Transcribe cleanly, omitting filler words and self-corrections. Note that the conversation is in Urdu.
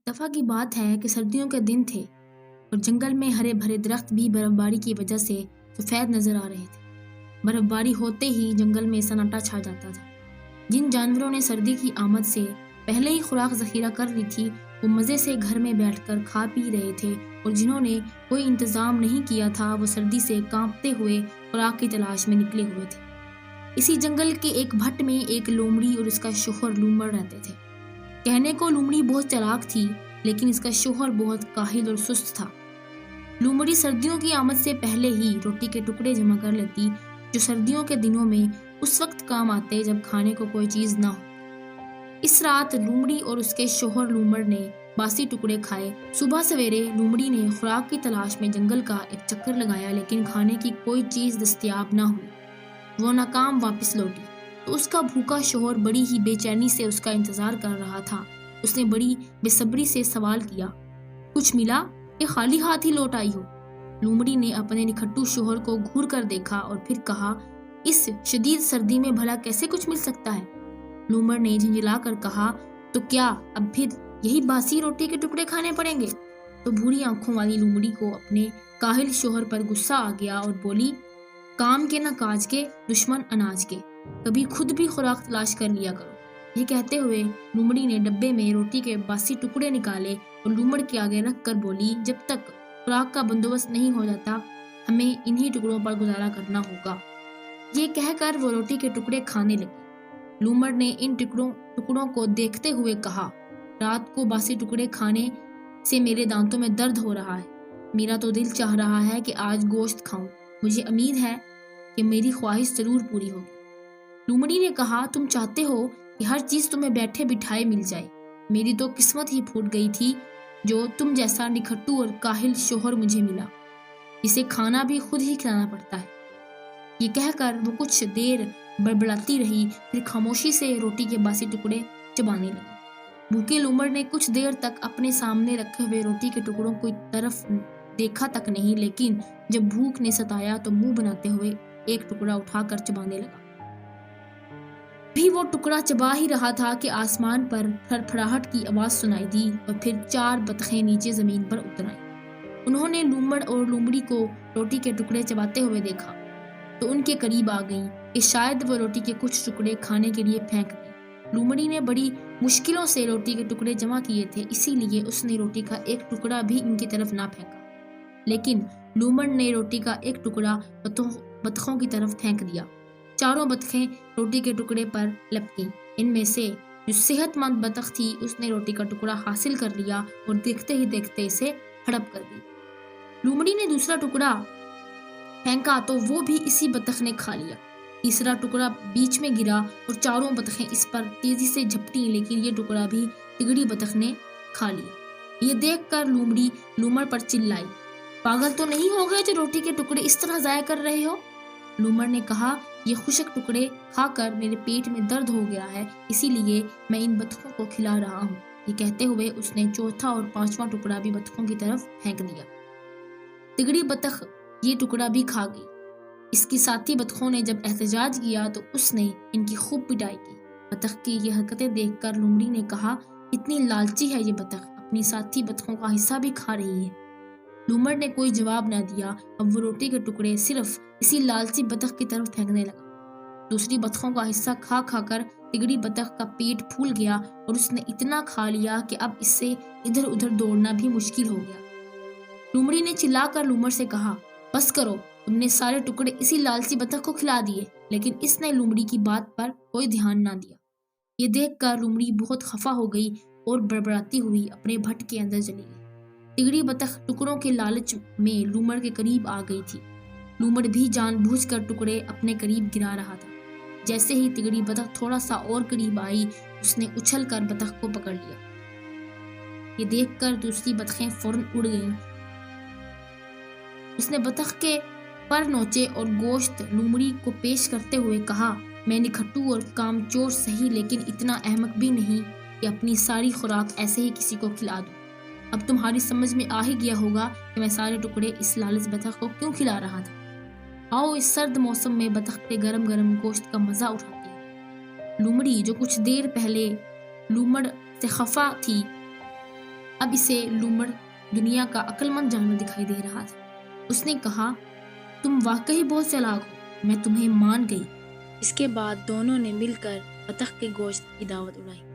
دفعہ کی بات ہے کہ سردیوں کے دن تھے اور جنگل میں ہرے بھرے درخت بھی برف باری کی وجہ سے سفید نظر آ رہے تھے۔ برف باری ہوتے ہی جنگل میں سناٹا چھا جاتا تھا۔ جن جانوروں نے سردی کی آمد سے پہلے ہی خوراک ذخیرہ کر لی تھی وہ مزے سے گھر میں بیٹھ کر کھا پی رہے تھے، اور جنہوں نے کوئی انتظام نہیں کیا تھا وہ سردی سے کانپتے ہوئے خوراک کی تلاش میں نکلے ہوئے تھے۔ اسی جنگل کے ایک بھٹ میں ایک لومڑی اور اس کا شوہر لومڑ رہتے تھے۔ کہنے کو لومڑی بہت چالاک تھی، لیکن اس کا شوہر بہت کاہل اور سست تھا۔ لومڑی سردیوں کی آمد سے پہلے ہی روٹی کے ٹکڑے جمع کر لیتی، جو سردیوں کے دنوں میں اس وقت کام آتے جب کھانے کو کوئی چیز نہ ہو۔ اس رات لومڑی اور اس کے شوہر لومڑ نے باسی ٹکڑے کھائے۔ صبح سویرے لومڑی نے خوراک کی تلاش میں جنگل کا ایک چکر لگایا، لیکن کھانے کی کوئی چیز دستیاب نہ ہوئی۔ وہ ناکام واپس لوٹی تو اس کا بھوکا شوہر بڑی ہی بے چینی سے اس کا انتظار کر رہا تھا۔ اس نے بڑی بے صبری سے سوال کیا، کچھ ملا کہ خالی ہاتھ ہی لوٹ آئی ہو؟ لومڑی نے اپنے نکھٹو شوہر کو گھور کر دیکھا اور پھر کہا، اس شدید سردی میں بھلا کیسے کچھ مل سکتا ہے؟ لومڑ نے جھنجھلا کر کہا، تو کیا اب پھر یہی باسی روٹی کے ٹکڑے کھانے پڑیں گے؟ تو بھوری آنکھوں والی لومڑی کو اپنے کاہل شوہر پر غصہ آ گیا اور بولی، کام کے نہ کاج کے، دشمن اناج کے، کبھی خود بھی خوراک تلاش کر لیا کرو۔ یہ کہتے ہوئے لومڑی نے ڈبے میں روٹی کے باسی ٹکڑے نکالے اور لومڑ کے آگے رکھ کر بولی، جب تک خوراک کا بندوبست نہیں ہو جاتا ہمیں انہی ٹکڑوں پر گزارا کرنا ہوگا۔ یہ کہہ کر وہ روٹی کے ٹکڑے کھانے لگی۔ لومڑ نے ان ٹکڑوں کو دیکھتے ہوئے کہا، رات کو باسی ٹکڑے کھانے سے میرے دانتوں میں درد ہو رہا ہے۔ میرا تو دل چاہ رہا ہے کہ آج گوشت کھاؤں۔ مجھے امید ہے کہ میری خواہش ضرور پوری ہوگی۔ لومڑی نے کہا، تم چاہتے ہو کہ ہر چیز تمہیں بیٹھے بٹھائے مل جائے۔ میری تو قسمت ہی پھوٹ گئی تھی جو تم جیسا نکھٹو اور کاہل شوہر مجھے ملا، جسے کھانا بھی خود ہی کھلانا پڑتا ہے۔ یہ کہہ کر وہ کچھ دیر بڑبڑاتی رہی، پھر خاموشی سے روٹی کے باسی ٹکڑے چبانے لگی۔ بھوکے لومڑ نے کچھ دیر تک اپنے سامنے رکھے ہوئے روٹی کے ٹکڑوں کی طرف دیکھا تک نہیں، لیکن جب بھوک نے ستایا تو منہ بناتے ہوئے ایک ٹکڑا اٹھا کر چبانے لگا۔ بھی وہ ٹکڑا چبا ہی رہا تھا کہ آسمان پر پھڑپھڑاہٹ کی آواز سنائی دی اور پھر 4 بطخیں نیچے زمین پر اتر آئیں۔ انہوں نے لومڑ اور لومڑی کو روٹی کے ٹکڑے چباتے ہوئے دیکھا تو ان کے قریب آ گئیں کہ شاید وہ روٹی کے کچھ ٹکڑے کھانے کے لیے پھینک دیں۔ لومڑی نے بڑی مشکلوں سے روٹی کے ٹکڑے جمع کیے تھے، اسی لیے اس نے روٹی کا ایک ٹکڑا بھی ان کی طرف نہ پھینکا، لیکن لومڑ نے روٹی کا ایک ٹکڑا بطخوں کی طرف پھینک دیا۔ 4 بطخیں روٹی کے ٹکڑے پر لپکیں۔ ان میں سے جو صحت مند بطخ تھی اس نے روٹی کا ٹکڑا حاصل کر لیا اور دیکھتے ہی دیکھتے اسے ہڑپ کر دی۔ لومڑی نے دوسرا ٹکڑا پھینکا تو وہ بھی اسی بطخ نے کھا لیا۔ تیسرا ٹکڑا بیچ میں گرا اور 4 بطخیں اس پر تیزی سے جھپٹیں، لیکن یہ ٹکڑا بھی تگڑی بطخ نے کھا لیا۔ یہ دیکھ کر لومڑی لومڑ پر چلائی، پاگل تو نہیں ہو گئے جو روٹی کے ٹکڑے اس طرح ضائع کر رہے ہو؟ لومڑ نے کہا، یہ خشک ٹکڑے کھا کر میرے پیٹ میں درد ہو گیا ہے، اسی لیے میں ان بطخوں کو کھلا رہا ہوں۔ یہ کہتے ہوئے اس نے چوتھا اور 5واں ٹکڑا بھی بطخوں کی طرف پھینک دیا۔ تگڑی بطخ یہ ٹکڑا بھی کھا گئی۔ اس کی ساتھی بطخوں نے جب احتجاج کیا تو اس نے ان کی خوب پٹائی کی۔ بطخ کی یہ حرکتیں دیکھ کر لومڑی نے کہا، اتنی لالچی ہے یہ بطخ، اپنی ساتھی بطخوں کا حصہ بھی کھا رہی ہے۔ لومڑ نے کوئی جواب نہ دیا۔ اب وہ روٹی کے ٹکڑے صرف اسی لالچی بطخ کی طرف پھینکنے لگا۔ دوسری بطخوں کا حصہ کھا کھا کر تگڑی بطخ کا پیٹ پھول گیا اور اس نے اتنا کھا لیا کہ اب اس سے ادھر ادھر دوڑنا بھی مشکل ہو گیا۔ لومڑی نے چلا کر لومڑ سے کہا، بس کرو، تم نے سارے ٹکڑے اسی لالچی بطخ کو کھلا دیے، لیکن اس نے لومڑی کی بات پر کوئی دھیان نہ دیا۔ یہ دیکھ کر لومڑی بہت خفا ہو گئی اور بڑبڑاتی ہوئی اپنے بھٹ کے اندر چلی گئی۔ تگڑی بطخ ٹکڑوں کے لالچ میں لومڑ کے قریب آ گئی تھی۔ لومڑ بھی جان بوجھ کر ٹکڑے اپنے قریب گرا رہا تھا۔ جیسے ہی تگڑی بطخ تھوڑا سا اور قریب آئی، اس نے اچھل کر بطخ کو پکڑ لیا۔ یہ دیکھ کر دوسری بطخیں فوراً اڑ گئیں۔ اس نے بطخ کے پر نوچے اور گوشت لومڑی کو پیش کرتے ہوئے کہا، میں نکھٹو اور کام چور سہی، لیکن اتنا احمق بھی نہیں کہ اپنی ساری خوراک ایسے ہی کسی کو کھلا دوں۔ اب تمہاری سمجھ میں آ ہی گیا ہوگا کہ میں سارے ٹکڑے اس لالچ بطخ کو کیوں کھلا رہا تھا۔ آؤ اس سرد موسم میں بطخ کے گرم گرم گوشت کا مزہ اٹھاتے ہیں۔ لومڑی جو کچھ دیر پہلے لومڑ سے خفا تھی اب اسے لومڑ دنیا کا عقل مند جانور دکھائی دے رہا تھا۔ اس نے کہا، تم واقعی بہت چالاک ہو، میں تمہیں مان گئی۔ اس کے بعد دونوں نے مل کر بطخ کے گوشت کی دعوت اڑائی۔